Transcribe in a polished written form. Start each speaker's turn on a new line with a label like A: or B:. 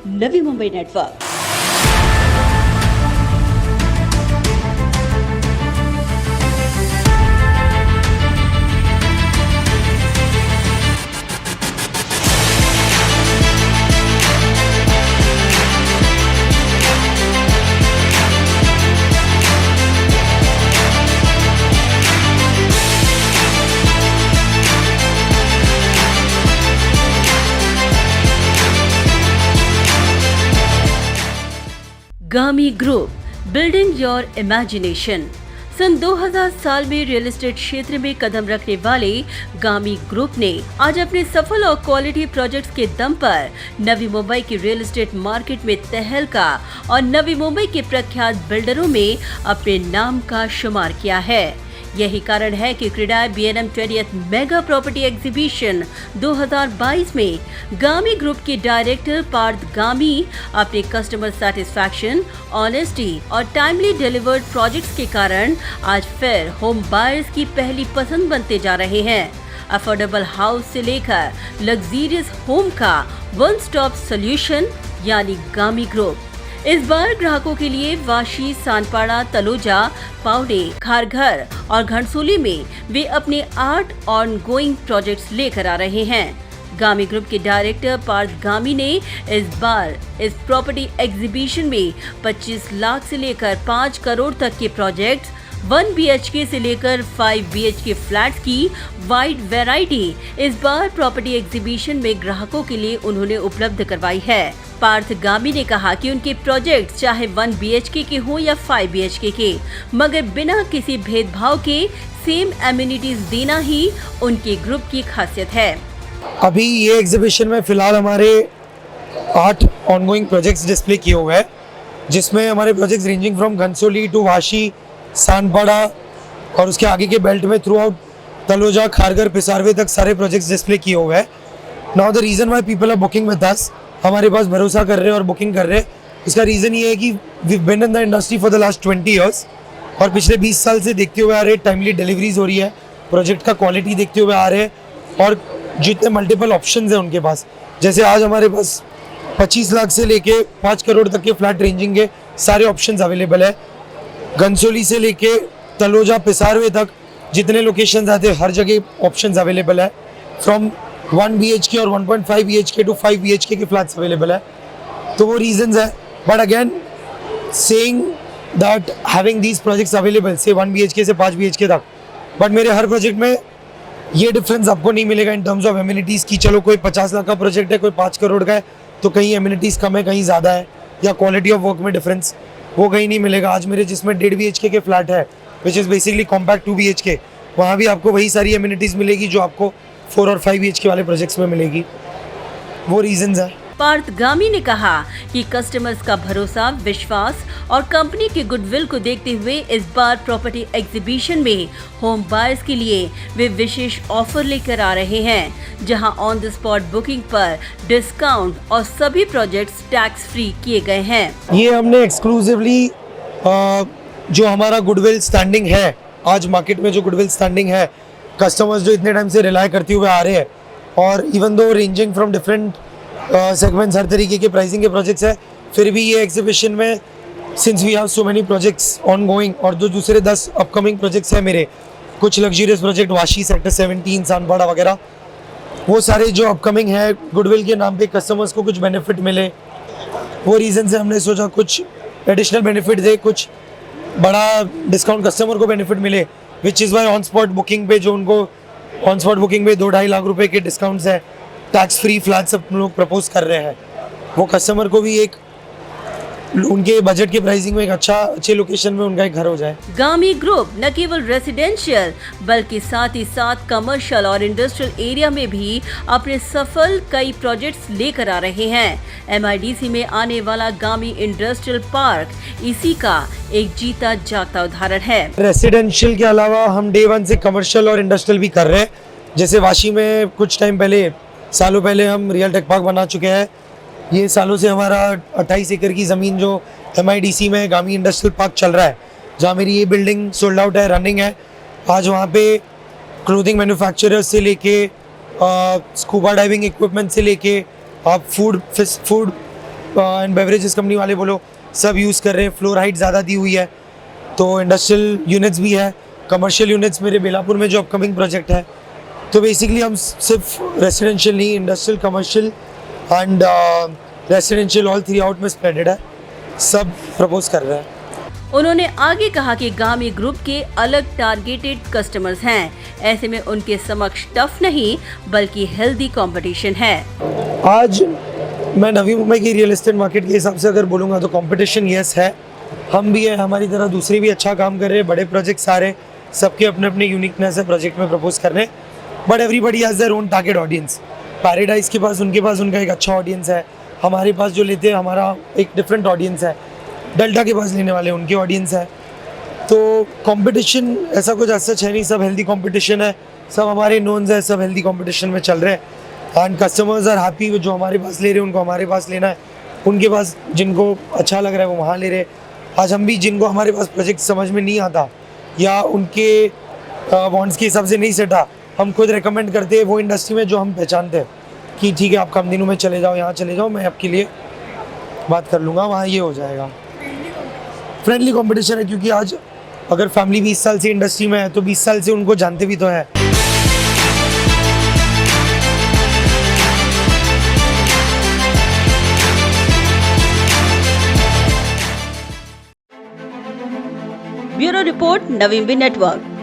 A: Navi Mumbai network. गामी group, building your imagination. सन 2000 साल में रियल एस्टेट क्षेत्र में कदम रखने वाले गामी ग्रुप ने आज अपने सफल और क्वालिटी प्रोजेक्ट्स के दम पर नवी मुंबई की रियल एस्टेट मार्केट में तहलका और नवी मुंबई के प्रख्यात बिल्डरों में अपने नाम का शुमार किया है। यही कारण है कि CREDAI B&M 20th mega property exhibition 2022 में गामी ग्रुप के डायरेक्टर पार्थ गामी अपने कस्टमर सेटिस्फैक्शन, ऑनेस्टी और टाइमली डिलीवर्ड प्रोजेक्ट्स के कारण आज फिर होम बायर्स की पहली पसंद बनते जा रहे हैं। अफोर्डेबल हाउस से लेकर लग्जरियस होम का वन स्टॉप सोल्यूशन यानी गामी ग्रुप। इस बार ग्राहकों के लिए वाशी, सानपाड़ा, तलोजा, पावड़े, खारघर और घनसोली में वे अपने 8 ऑनगोइंग प्रोजेक्ट्स लेकर आ रहे हैं। गामी ग्रुप के डायरेक्टर पार्थ गामी ने इस बार इस प्रॉपर्टी एग्जीबिशन में 25 लाख से लेकर 5 करोड़ तक के प्रोजेक्ट्स, 1 BHK से लेकर 5 BHK फ्लैट्स की वाइड वैरायटी इस बार प्रॉपर्टी एग्जीबिशन में ग्राहकों के लिए उन्होंने उपलब्ध करवाई है। पार्थ गामी ने कहा कि उनके प्रोजेक्ट चाहे 1 BHK के हों या 5 BHK के, मगर बिना किसी भेदभाव के सेम एमिनिटीज देना ही उनके ग्रुप की खासियत है।
B: अभी ये एग्जीबिशन में फिलहाल हमारे 8 ऑनगोइंग प्रोजेक्ट्स डिस्प्ले किए हुए हैं, जिसमें हमारे projects ranging from Ghansoli to Vashi, Sanpada और उसके आगे के बेल्ट में थ्रू आउट तलोजा, खारघर, पिसारवे तक सारे प्रोजेक्ट्स डिस्प्ले किए हुए हैं। Now the reason why people are booking with us, हमारे पास भरोसा कर रहे हैं और बुकिंग कर रहे हैं, इसका रीज़न ये है कि we been in the industry for the last 20 years और पिछले 20 साल से देखते हुए आ रहे हैं टाइमली डिलीवरीज हो रही है, प्रोजेक्ट का क्वालिटी देखते हुए आ रहे हैं और जितने मल्टीपल ऑप्शंस हैं उनके पास, जैसे आज हमारे पास 25 लाख से लेके 5 करोड़ तक के फ्लैट रेंजिंग के सारे ऑप्शंस अवेलेबल है। घनसोली से लेके तलोजा, पिसारवे तक जितने लोकेशंस आते हैं हर जगह ऑप्शंस अवेलेबल है। फ्रॉम 1 BHK और 1.5 BHK टू 5 BHK के फ्लैट्स अवेलेबल है। तो वो रीजंस है, but again saying that having these projects available से 1 BHK से 5 BHK तक, बट मेरे हर प्रोजेक्ट में ये डिफरेंस आपको नहीं मिलेगा इन टर्म्स ऑफ एमिनिटीज़ की चलो कोई 50 लाख का प्रोजेक्ट है, कोई 5 करोड़ का है, तो कहीं एमिनिटीज़ कम है, कहीं ज़्यादा है, या क्वालिटी ऑफ वर्क में डिफरेंस वो कहीं नहीं मिलेगा। आज मेरे जिसमें 1.5 BHK के फ्लैट है which is basically compact 2 BHK, वहाँ भी आपको वही सारी एमिनिटीज़ मिलेगी जो आपको 4 और 5 BHK वाले प्रोजेक्ट्स में मिलेगी। वो रीजंस है।
A: पार्थ गामी ने कहा कि कस्टमर्स का भरोसा, विश्वास और कंपनी के गुडविल को देखते हुए इस बार प्रॉपर्टी एग्जीबिशन में होम बायर्स के लिए वे विशेष ऑफर लेकर आ रहे हैं, जहां ऑन द स्पॉट बुकिंग पर डिस्काउंट और सभी प्रोजेक्ट्स टैक्स फ्री किए गए हैं।
B: ये हमने एक्सक्लूसिवली जो हमारा गुडविल स्टैंडिंग है, आज मार्केट में जो गुडविल स्टैंडिंग है, कस्टमर्स जो इतने टाइम से रिलाई करते हुए आ रहे हैं और इवन दो रेंजिंग फ्रॉम डिफरेंट सेगमेंट्स, हर तरीके के प्राइसिंग के प्रोजेक्ट्स है, फिर भी ये एग्जीबिशन में since we have so many projects ongoing और जो दूसरे 10 अपकमिंग प्रोजेक्ट्स हैं मेरे, कुछ luxurious project Vashi, sector 17, Sanpada वगैरह, वो सारे जो अपकमिंग है गुडविल के नाम पे कस्टमर्स को कुछ बेनिफिट मिले, वो रीज़न से हमने सोचा कुछ एडिशनल बेनिफिट दे, कुछ बड़ा डिस्काउंट कस्टमर को बेनिफिट मिले, which is why on spot booking पे जो उनको ऑन स्पॉट बुकिंग पे 2-2.5 लाख रुपए के डिस्काउंट्स है, टैक्स फ्री फ्लैट्स सब लोग प्रपोज कर रहे हैं, वो कस्टमर को भी एक उनके बजट के प्राइसिंग में एक अच्छे लोकेशन में उनका एक घर हो जाए।
A: गामी ग्रुप न केवल रेसिडेंशियल बल्कि साथ ही साथ कमर्शियल और इंडस्ट्रियल एरिया में भी अपने सफल कई प्रोजेक्ट्स लेकर आ रहे हैं। MIDC में आने वाला गामी इंडस्ट्रियल पार्क इसी का एक जीता जागता उदाहरण है।
B: रेसिडेंशियल के अलावा हम डे 1 से कमर्शियल और इंडस्ट्रियल भी कर रहे हैं। जैसे वाशी में कुछ टाइम पहले, सालों पहले हम रियल टेक पार्क बना चुके हैं। ये सालों से हमारा 28 एकड़ की ज़मीन जो MIDC में गामी इंडस्ट्रियल पार्क चल रहा है, जहाँ मेरी ये बिल्डिंग सोल्ड आउट है, रनिंग है। आज वहाँ पे क्लोथिंग मैन्युफैक्चरर्स से लेके स्कूबा डाइविंग इक्विपमेंट से लेके आप फूड एंड बेवरेजेस कंपनी वाले बोलो, सब यूज़ कर रहे हैं। फ्लोर हाइट ज़्यादा दी हुई है, तो इंडस्ट्रियल यूनिट्स भी है, कमर्शियल यूनिट्स मेरे बेलापुर में जो अपकमिंग प्रोजेक्ट है। तो बेसिकली हम सिर्फ रेसिडेंशियल नहीं, industrial, commercial and residential all 3 out में स्प्रेडेड है, सब प्रपोज कर रहे हैं।
A: उन्होंने आगे कहा कि गामी ग्रुप के अलग टारगेटेड कस्टमर्स हैं, ऐसे में उनके समक्ष टफ नहीं बल्कि हेल्दी कंपटीशन है।
B: आज मैं नवी मुंबई की रियल एस्टेट मार्केट के हिसाब से अगर बोलूँगा तो कंपटीशन यस है, हम भी हैं, हमारी तरह दूसरे भी अच्छा काम कर रहे हैं, बड़े प्रोजेक्ट्स आ रहे हैं, सबके अपने अपने यूनिकनेस है प्रोजेक्ट में प्रपोज कर रहे हैं, but everybody has their own target audience. Paradise के पास उनका एक अच्छा ऑडियंस है, हमारे पास जो लेते हैं हमारा एक डिफरेंट ऑडियंस है, डेल्टा के पास लेने वाले उनकी ऑडियंस है। तो कंपटीशन ऐसा कुछ सच है नहीं, सब हेल्दी कंपटीशन है, सब हमारे नोन्स है, सब हेल्दी कंपटीशन में चल रहे हैं एंड कस्टमर्स आर हैप्पी। जो हमारे पास ले रहे हैं उनको हमारे पास लेना है, उनके पास जिनको अच्छा लग रहा है वो वहाँ ले रहे हैं। आज हम भी जिनको हमारे पास प्रोजेक्ट समझ में नहीं आता या उनके वांट्स के हिसाब से नहीं सेटा, हम खुद रिकमेंड करते हैं वो इंडस्ट्री में जो हम पहचानते हैं कि ठीक है आप कम दिनों में चले जाओ, यहाँ चले जाओ, मैं आपके लिए बात कर लूँगा, वहाँ ये हो जाएगा। फ्रेंडली कंपटीशन है, क्योंकि आज अगर फैमिली 20 साल से इंडस्ट्री में है तो 20 साल से उनको जानते भी तो है।
A: ब्यूरो रिपोर्ट, नवीन नेटवर्क।